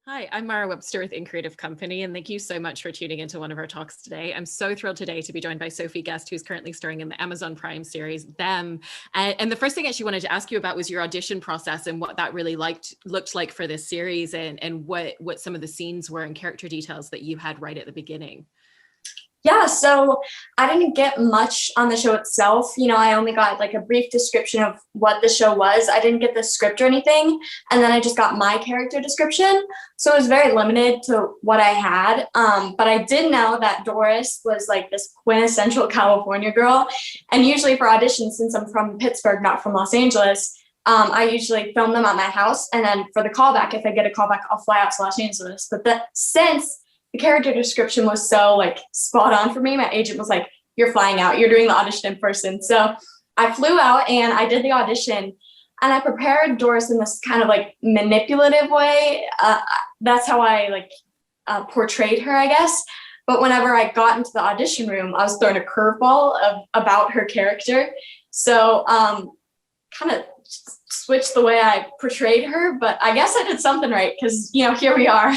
Hi, I'm Mara Webster with In Creative Company, and thank you so much for tuning into one of our talks today. I'm so thrilled today to be joined by Sophie Guest, who's currently starring in the Amazon Prime series, Them. And the first thing I actually wanted to ask you about was your audition process and what that really looked like for this series, and what some of the scenes were and character details that you had right at the beginning. Yeah, so I didn't get much on the show itself. I only got like a brief description of what the show was. I didn't get the script or anything. And then I just got my character description. So it was very limited to what I had. But I did know that Doris was like this quintessential California girl. And usually for auditions, since I'm from Pittsburgh, not from Los Angeles, I usually film them at my house. And then for the callback, if I get a callback, I'll fly out to Los Angeles. But since the character description was so like spot on for me, my agent was like, "You're flying out, you're doing the audition in person." So I flew out and I did the audition, and I prepared Doris in this kind of like manipulative way. That's how I portrayed her, I guess. But whenever I got into the audition room, I was thrown a curveball about her character. So kind of switched the way I portrayed her, but I guess I did something right because, here we are.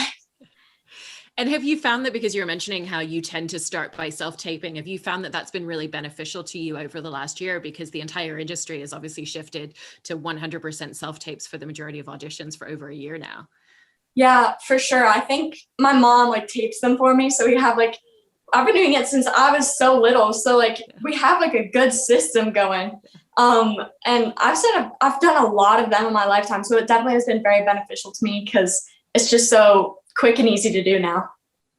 And have you found that, because you're mentioning how you tend to start by self-taping, have you found that that's been really beneficial to you over the last year? Because the entire industry has obviously shifted to 100% self-tapes for the majority of auditions for over a year now. Yeah, for sure. I think my mom tapes them for me. So we have I've been doing it since I was so little. So we have a good system going. And I've done a lot of them in my lifetime. So it definitely has been very beneficial to me because it's just so quick and easy to do now.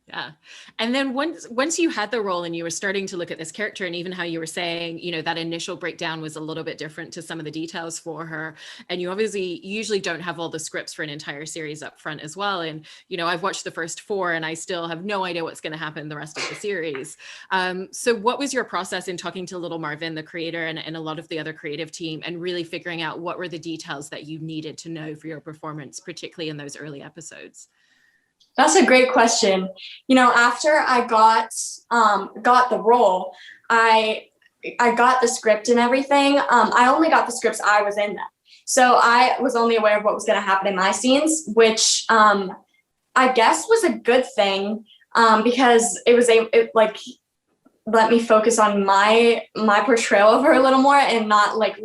Yeah. And then once you had the role and you were starting to look at this character, and even how you were saying, that initial breakdown was a little bit different to some of the details for her. And you usually don't have all the scripts for an entire series up front as well. And, I've watched the first 4 and I still have no idea what's going to happen the rest of the series. So what was your process in talking to Little Marvin, the creator, and a lot of the other creative team, and really figuring out what were the details that you needed to know for your performance, particularly in those early episodes? That's a great question. After I got the role, I got the script and everything. I only got the scripts I was in them. So I was only aware of what was going to happen in my scenes, which I guess was a good thing because it let me focus on my portrayal of her a little more and not let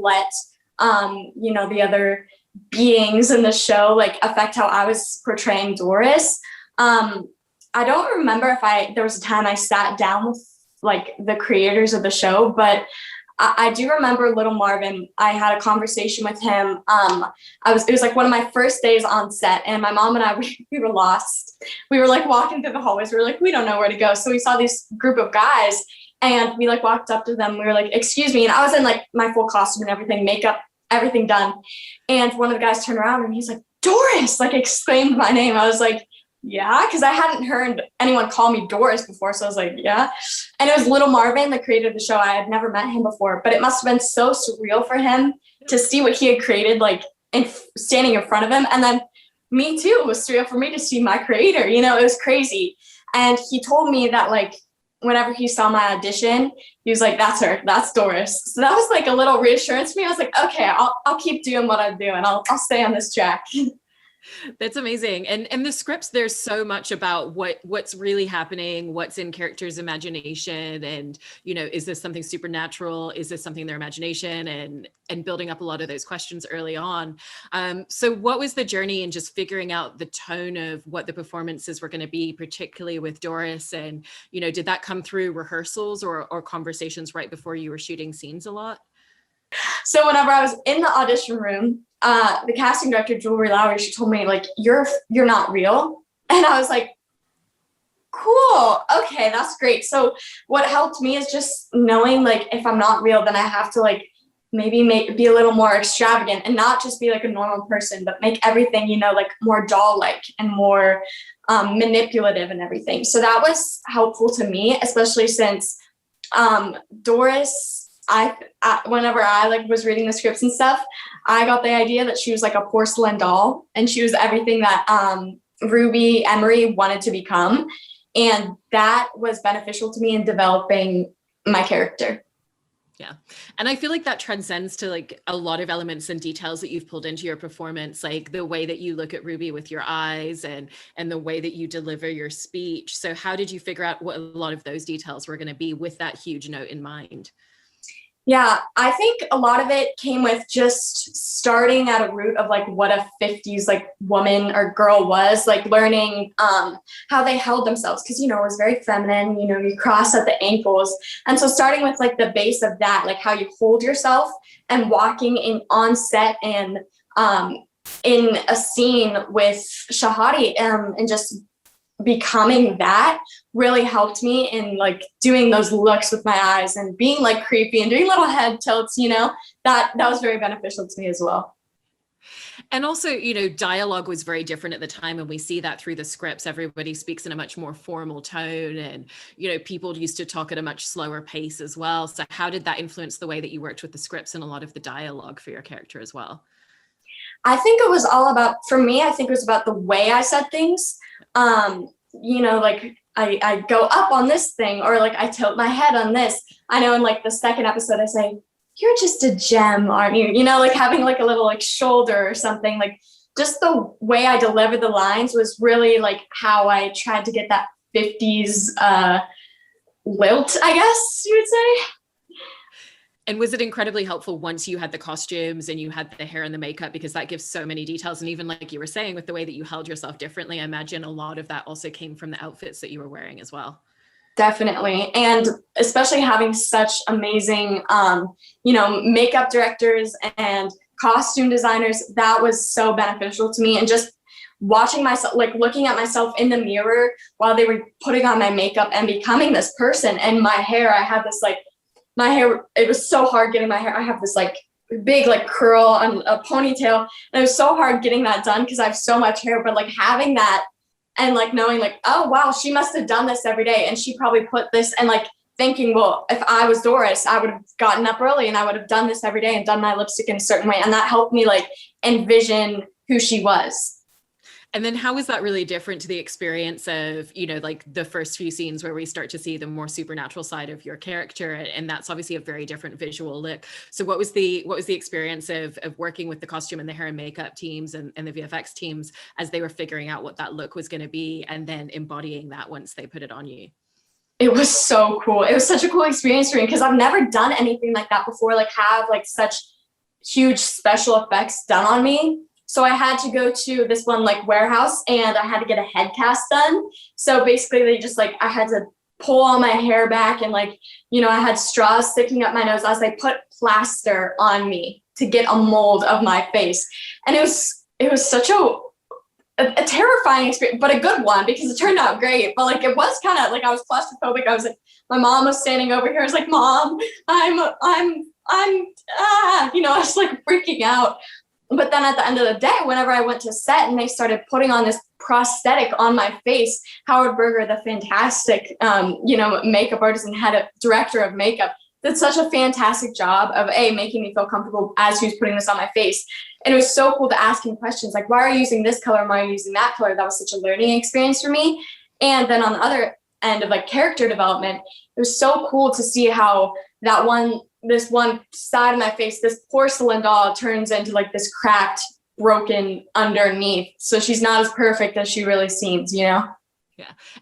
the other beings in the show affect how I was portraying Doris. I don't remember if there was a time I sat down with the creators of the show, but I do remember Little Marvin. I had a conversation with him. It was one of my first days on set, and my mom and I, we were lost. We were walking through the hallways. We were we don't know where to go. So we saw this group of guys, and we walked up to them. We were "Excuse me," and I was in my full costume and everything, makeup, everything done. And one of the guys turned around and he's like, "Doris!" Exclaimed my name. I was yeah, because I hadn't heard anyone call me Doris before. So I was yeah. And it was Little Marvin, the creator of the show. I had never met him before, but it must have been so surreal for him to see what he had created, standing in front of him. And then me too, it was surreal for me to see my creator. It was crazy. And he told me that whenever he saw my audition, he was "That's her, that's Doris." So that was a little reassurance for me. I was okay, I'll keep doing what I'm doing. I'll stay on this track. That's amazing. And the scripts, there's so much about what's really happening, what's in characters' imagination, and is this something supernatural? Is this something in their imagination? And building up a lot of those questions early on. So what was the journey in just figuring out the tone of what the performances were going to be, particularly with Doris? And did that come through rehearsals or conversations right before you were shooting scenes a lot? So whenever I was in the audition room, the casting director, Jewelry Lowry, she told me you're not real. And I was cool. Okay, that's great. So what helped me is just knowing if I'm not real, then I have to maybe be a little more extravagant and not just be a normal person, but make everything, more doll-like and more manipulative and everything. So that was helpful to me, especially since Doris, whenever I was reading the scripts and stuff, I got the idea that she was a porcelain doll, and she was everything that Ruby Emery wanted to become, and that was beneficial to me in developing my character. Yeah. And I feel like that transcends to like a lot of elements and details that you've pulled into your performance, like the way that you look at Ruby with your eyes and the way that you deliver your speech. So how did you figure out what a lot of those details were going to be with that huge note in mind? Yeah, I think a lot of it came with just starting at a root of like what a 50s like woman or girl was, like learning how they held themselves, because it was very feminine, you cross at the ankles. And so starting with like the base of that, like how you hold yourself, and walking in on set and in a scene with Shahadi, and just becoming that really helped me in like doing those looks with my eyes and being like creepy and doing little head tilts, that was very beneficial to me as well. And also, dialogue was very different at the time. And we see that through the scripts. Everybody speaks in a much more formal tone. And, people used to talk at a much slower pace as well. So how did that influence the way that you worked with the scripts and a lot of the dialogue for your character as well? I think it was all about, for me, I think it was about the way I said things. Like I go up on this thing, or like I tilt my head on this. I know in like the second episode, I say, "You're just a gem, aren't you?" Like having like a little like shoulder or something. Like just the way I delivered the lines was really like how I tried to get that 50s lilt, I guess you would say. And was it incredibly helpful once you had the costumes and you had the hair and the makeup, because that gives so many details? And even like you were saying, with the way that you held yourself differently, I imagine a lot of that also came from the outfits that you were wearing as well. Definitely. And especially having such amazing, makeup directors and costume designers, that was so beneficial to me. And just watching myself, like looking at myself in the mirror while they were putting on my makeup and becoming this person. And my hair, I had this like, my hair, it was so hard getting my hair. I have this like big like curl on a ponytail. And it was so hard getting that done because I have so much hair, but like having that and like knowing like, oh wow, she must have done this every day. And she probably put this, and like thinking, well, if I was Doris, I would have gotten up early and I would have done this every day and done my lipstick in a certain way. And that helped me like envision who she was. And then how was that really different to the experience of, like the first few scenes where we start to see the more supernatural side of your character? And that's obviously a very different visual look. So what was the experience of working with the costume and the hair and makeup teams and the VFX teams as they were figuring out what that look was going to be and then embodying that once they put it on you? It was so cool. It was such a cool experience for me because I've never done anything like that before, like have like such huge special effects done on me. So I had to go to this one like warehouse and I had to get a head cast done. So basically they just like, I had to pull all my hair back and like, I had straws sticking up my nose as they put plaster on me to get a mold of my face. And it was such a terrifying experience, but a good one because it turned out great. But like, it was kind of like, I was claustrophobic. I was like, my mom was standing over here. I was like, Mom, I was like freaking out. But then at the end of the day, whenever I went to set and they started putting on this prosthetic on my face, Howard Berger, the fantastic, makeup artist and director of makeup, did such a fantastic job of making me feel comfortable as he was putting this on my face. And it was so cool to ask him questions like, why are you using this color? Why are you using that color? That was such a learning experience for me. And then on the other end of like character development, it was so cool to see how this one side of my face, this porcelain doll turns into like this cracked, broken underneath. So she's not as perfect as she really seems, Yeah.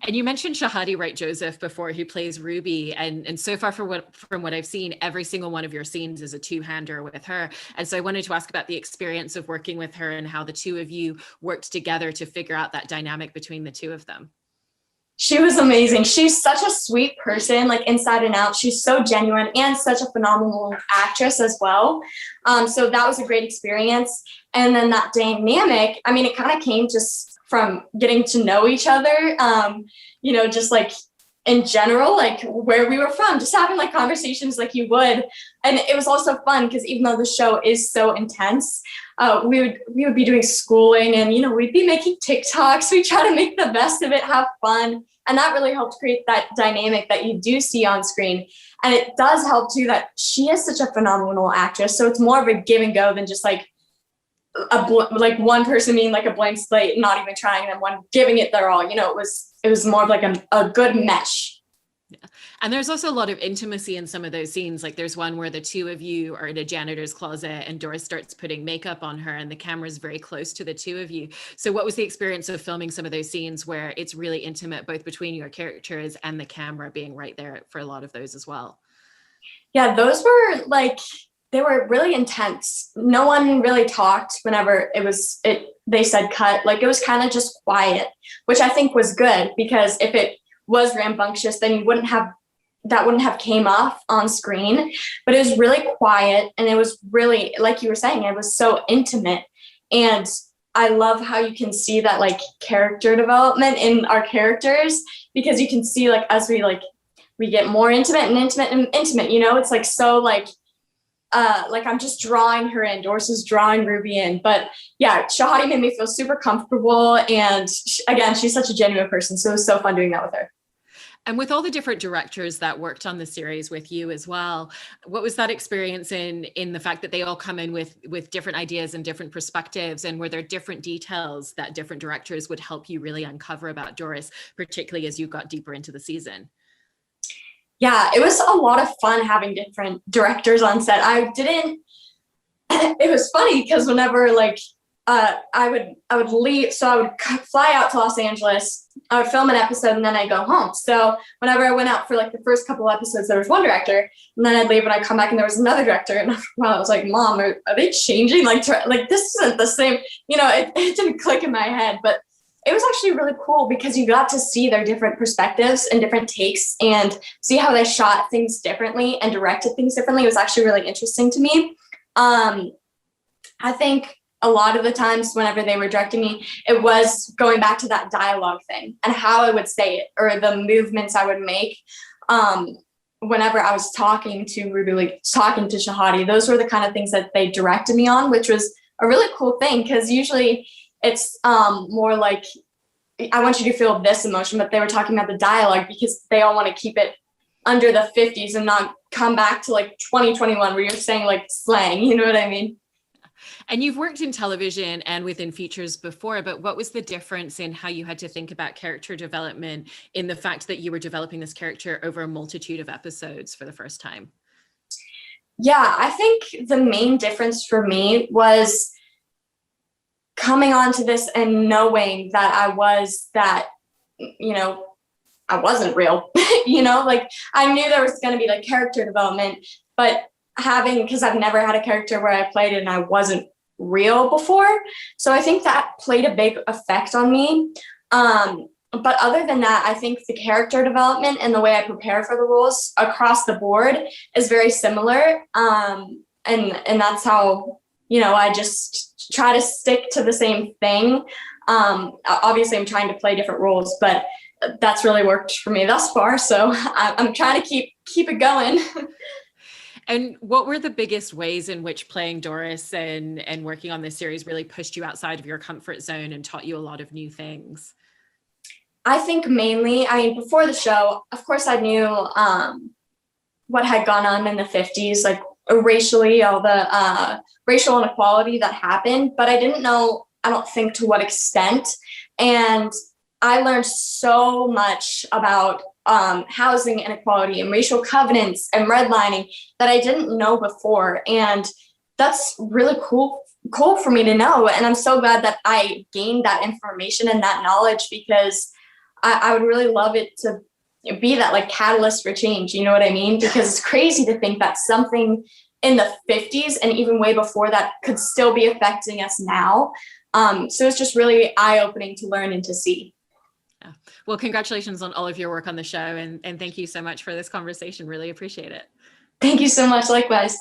And you mentioned Shahadi Wright Joseph before, who plays Ruby. And so far from what I've seen, every single one of your scenes is a two-hander with her. And so I wanted to ask about the experience of working with her and how the two of you worked together to figure out that dynamic between the two of them. She was amazing. She's such a sweet person, like inside and out. She's so genuine and such a phenomenal actress as well. So that was a great experience. And then that dynamic, it kind of came just from getting to know each other, just like in general, like where we were from, just having like conversations like you would. And it was also fun because even though the show is so intense, we would be doing schooling and, we'd be making TikToks. We try to make the best of it, have fun. And that really helped create that dynamic that you do see on screen. And it does help too that she is such a phenomenal actress. So it's more of a give and go than just like like one person being like a blank slate, not even trying, and one giving it their all. It was more of like a good mesh. Yeah. And there's also a lot of intimacy in some of those scenes. Like there's one where the two of you are in a janitor's closet and Doris starts putting makeup on her and the camera's very close to the two of you. So what was the experience of filming some of those scenes where it's really intimate, both between your characters and the camera being right there for a lot of those as well? Yeah, those were like, they were really intense. No one really talked whenever they said cut. Like it was kind of just quiet, which I think was good, because if it was rambunctious, then you wouldn't have came off on screen. But it was really quiet, and it was really, like you were saying, it was so intimate. And I love how you can see that like character development in our characters, because you can see like as we get more intimate and intimate and intimate, you know, it's like so like I'm just drawing her in, Doris is drawing Ruby in. But yeah, Shahadi made me feel super comfortable, and again, she's such a genuine person, so it was so fun doing that with her. And with all the different directors that worked on the series with you as well, what was that experience in the fact that they all come in with different ideas and different perspectives? And were there different details that different directors would help you really uncover about Doris, particularly as you got deeper into the season? Yeah, it was a lot of fun having different directors on set. It was funny because whenever like I would leave, so I would fly out to Los Angeles, I would film an episode, and then I'd go home. So whenever I went out for like the first couple of episodes, there was one director, and then I'd leave and I'd come back and there was another director. And I was like, Mom, are they changing? Like this isn't the same, you know, it didn't click in my head. But it was actually really cool because you got to see their different perspectives and different takes and see how they shot things differently and directed things differently. It was actually really interesting to me. I think a lot of the times whenever they were directing me, it was going back to that dialogue thing and how I would say it, or the movements I would make. Whenever I was talking to Ruby, like talking to Shahadi, those were the kind of things that they directed me on, which was a really cool thing, because usually it's more like, I want you to feel this emotion, but they were talking about the dialogue because they all want to keep it under the 50s and not come back to like 2021 where you're saying like slang, you know what I mean? And you've worked in television and within features before, but what was the difference in how you had to think about character development in the fact that you were developing this character over a multitude of episodes for the first time? Yeah, I think the main difference for me was coming onto this and knowing that I wasn't real, you know, like I knew there was going to be like character development, but because I've never had a character where I played it and I wasn't real before. So I think that played a big effect on me. But other than that, I think the character development and the way I prepare for the roles across the board is very similar. And that's how, you know, I just try to stick to the same thing. Obviously I'm trying to play different roles, but that's really worked for me thus far. So I'm trying to keep it going. And what were the biggest ways in which playing Doris and working on this series really pushed you outside of your comfort zone and taught you a lot of new things? I think mainly, before the show, of course, I knew what had gone on in the 50s, like racially, all the racial inequality that happened, but I didn't know, I don't think, to what extent. And I learned so much about housing inequality and racial covenants and redlining that I didn't know before. And that's really cool for me to know. And I'm so glad that I gained that information and that knowledge, because I would really love it to be that like catalyst for change. You know what I mean? Because it's crazy to think that something in the 50s and even way before that could still be affecting us now. So it's just really eye-opening to learn and to see. Yeah. Well, congratulations on all of your work on the show. And thank you so much for this conversation. Really appreciate it. Thank you so much. Likewise.